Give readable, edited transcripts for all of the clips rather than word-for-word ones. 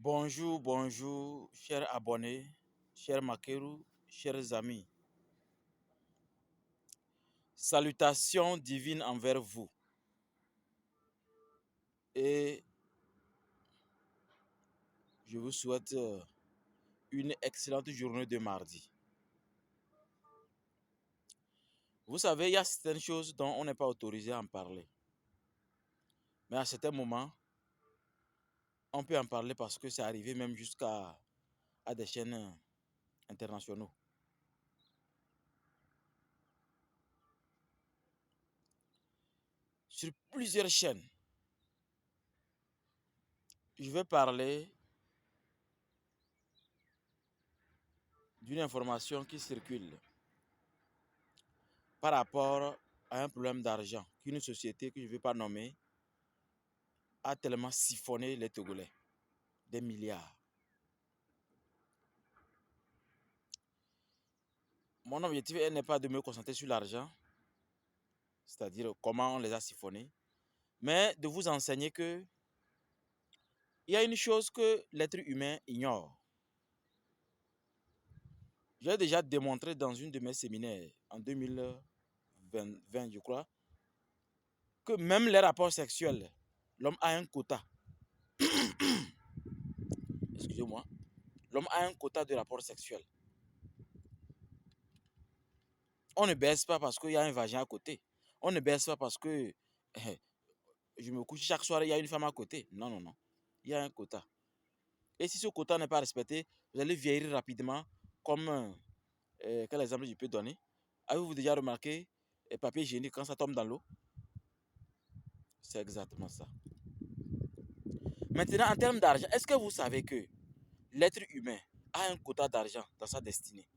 Bonjour, bonjour, chers abonnés, chers Makeru, chers amis. Salutations divines envers vous. Et je vous souhaite une excellente journée de mardi. Vous savez, il y a certaines choses dont on n'est pas autorisé à en parler. Mais à certains moments, on peut en parler parce que c'est arrivé même jusqu'à des chaînes internationaux. Sur plusieurs chaînes, je vais parler d'une information qui circule par rapport à un problème d'argent qu'une société que je ne vais pas nommer a tellement siphonné les Togolais. Des milliards. Mon objectif n'est pas de me concentrer sur l'argent, c'est-à-dire comment on les a siphonnés, mais de vous enseigner que il y a une chose que l'être humain ignore. J'ai déjà démontré dans une de mes séminaires en 2020, je crois, que même les rapports sexuels, l'homme a un quota. Excusez-moi. L'homme a un quota de rapports sexuels. On ne baisse pas parce qu'il y a un vagin à côté. On ne baisse pas parce que je me couche chaque soir, il y a une femme à côté. Non, non, non. Il y a un quota. Et si ce quota n'est pas respecté, vous allez vieillir rapidement. Comme, quel exemple je peux donner? Avez-vous déjà remarqué le papier hygiénique quand ça tombe dans l'eau? C'est exactement ça. Maintenant, en termes d'argent, est-ce que vous savez que l'être humain a un quota d'argent dans sa destinée?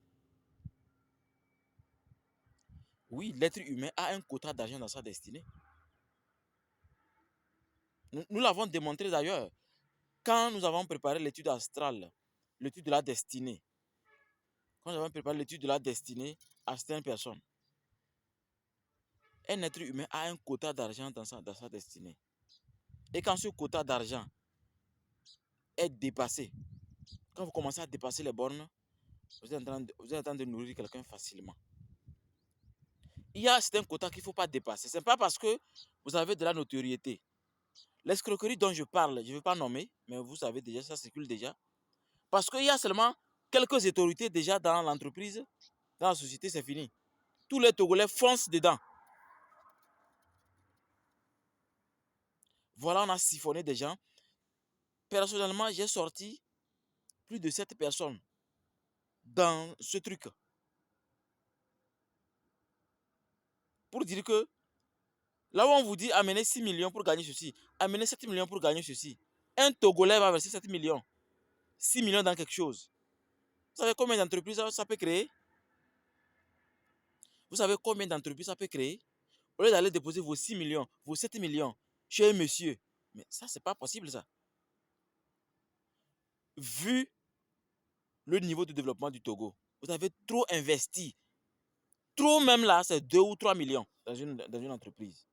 Oui, l'être humain a un quota d'argent dans sa destinée. Nous l'avons démontré d'ailleurs quand nous avons préparé l'étude astrale, l'étude de la destinée. Quand nous avons préparé l'étude de la destinée à certaines personnes. Un être humain a un quota d'argent dans sa destinée. Et quand ce quota d'argent est dépassé, quand vous commencez à dépasser les bornes, vous êtes en train de nourrir quelqu'un facilement. Il y a certains quotas qu'il ne faut pas dépasser. Ce n'est pas parce que vous avez de la notoriété. L'escroquerie dont je parle, je ne vais pas nommer, mais vous savez déjà, ça circule déjà. Parce qu'il y a seulement quelques autorités déjà dans l'entreprise, dans la société, c'est fini. Tous les Togolais foncent dedans. Voilà, on a siphonné des gens. Personnellement, j'ai sorti plus de 7 personnes dans ce truc. Pour dire que là où on vous dit amener 6 millions pour gagner ceci, amener 7 millions pour gagner ceci, un Togolais va verser 7 millions, 6 millions dans quelque chose. Vous savez combien d'entreprises ça peut créer? Vous savez combien d'entreprises ça peut créer? Au lieu d'aller déposer vos 6 millions, vos 7 millions chez un monsieur. Mais ça, c'est pas possible ça. Vu le niveau de développement du Togo, vous avez trop investi. Trop même là, c'est 2 ou 3 millions dans une entreprise.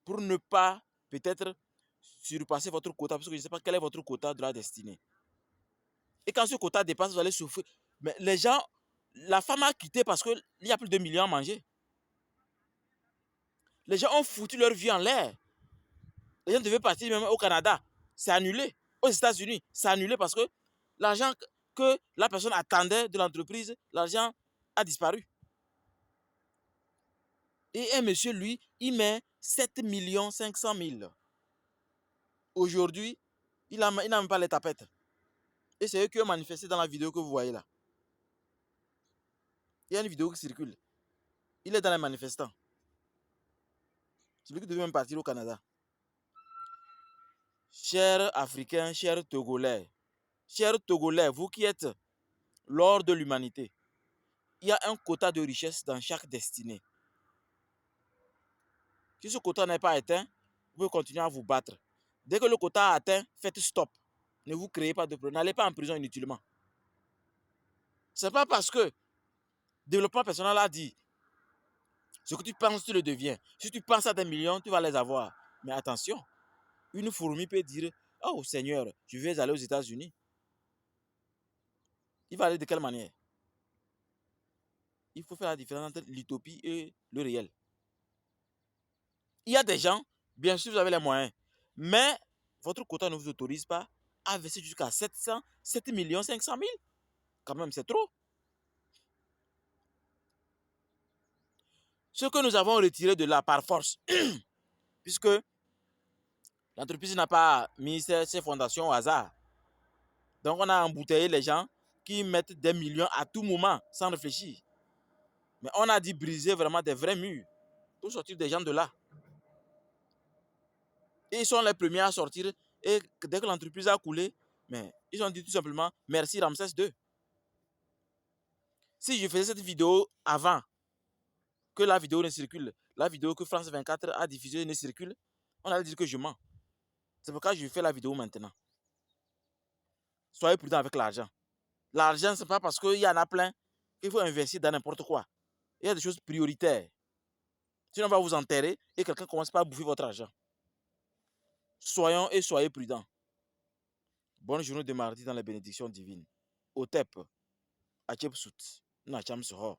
Pour ne pas peut-être surpasser votre quota, parce que je ne sais pas quel est votre quota de la destinée. Et quand ce quota dépasse, vous allez souffrir. Mais les gens, la femme a quitté parce qu'il y a plus de millions à manger. Les gens ont foutu leur vie en l'air. Les gens devaient partir même au Canada. C'est annulé. Aux États-Unis, c'est annulé parce que l'argent que la personne attendait de l'entreprise, l'argent a disparu. Et un monsieur, lui, il met 7 500 000. Aujourd'hui, il n'a même pas les tapettes. Et c'est eux qui ont manifesté dans la vidéo que vous voyez là. Il y a une vidéo qui circule. Il est dans les manifestants. C'est lui qui devait même partir au Canada. Chers Africains, chers Togolais, vous qui êtes l'or de l'humanité, il y a un quota de richesse dans chaque destinée. Si ce quota n'est pas atteint, vous pouvez continuer à vous battre. Dès que le quota est atteint, faites stop. Ne vous créez pas de problème. N'allez pas en prison inutilement. Ce n'est pas parce que le développement personnel a dit ce que tu penses, tu le deviens. Si tu penses à des millions, tu vas les avoir. Mais attention, une fourmi peut dire Oh Seigneur, je vais aller aux États-Unis. Il va aller de quelle manière? Il faut faire la différence entre l'utopie et le réel. Il y a des gens, bien sûr, vous avez les moyens, mais votre quota ne vous autorise pas à verser jusqu'à 7 500 000. Quand même, c'est trop. Ce que nous avons retiré de là par force, puisque l'entreprise n'a pas mis ses fondations au hasard. Donc, on a embouteillé les gens qui mettent des millions à tout moment sans réfléchir. Mais on a dit briser vraiment des vrais murs pour sortir des gens de là. Et ils sont les premiers à sortir. Et dès que l'entreprise a coulé, mais ils ont dit tout simplement merci Ramsès II. Si je faisais cette vidéo avant que la vidéo ne circule, la vidéo que France 24 a diffusée ne circule, on allait dire que je mens. C'est pourquoi je fais la vidéo maintenant. Soyez prudents avec l'argent. L'argent, ce n'est pas parce qu'il y en a plein qu'il faut investir dans n'importe quoi. Il y a des choses prioritaires. Sinon, on va vous enterrer et quelqu'un commence par bouffer votre argent. Soyez prudents. Bonne journée de mardi dans les bénédictions divines. Au TEP, à Tchepsout, Nacham Soho.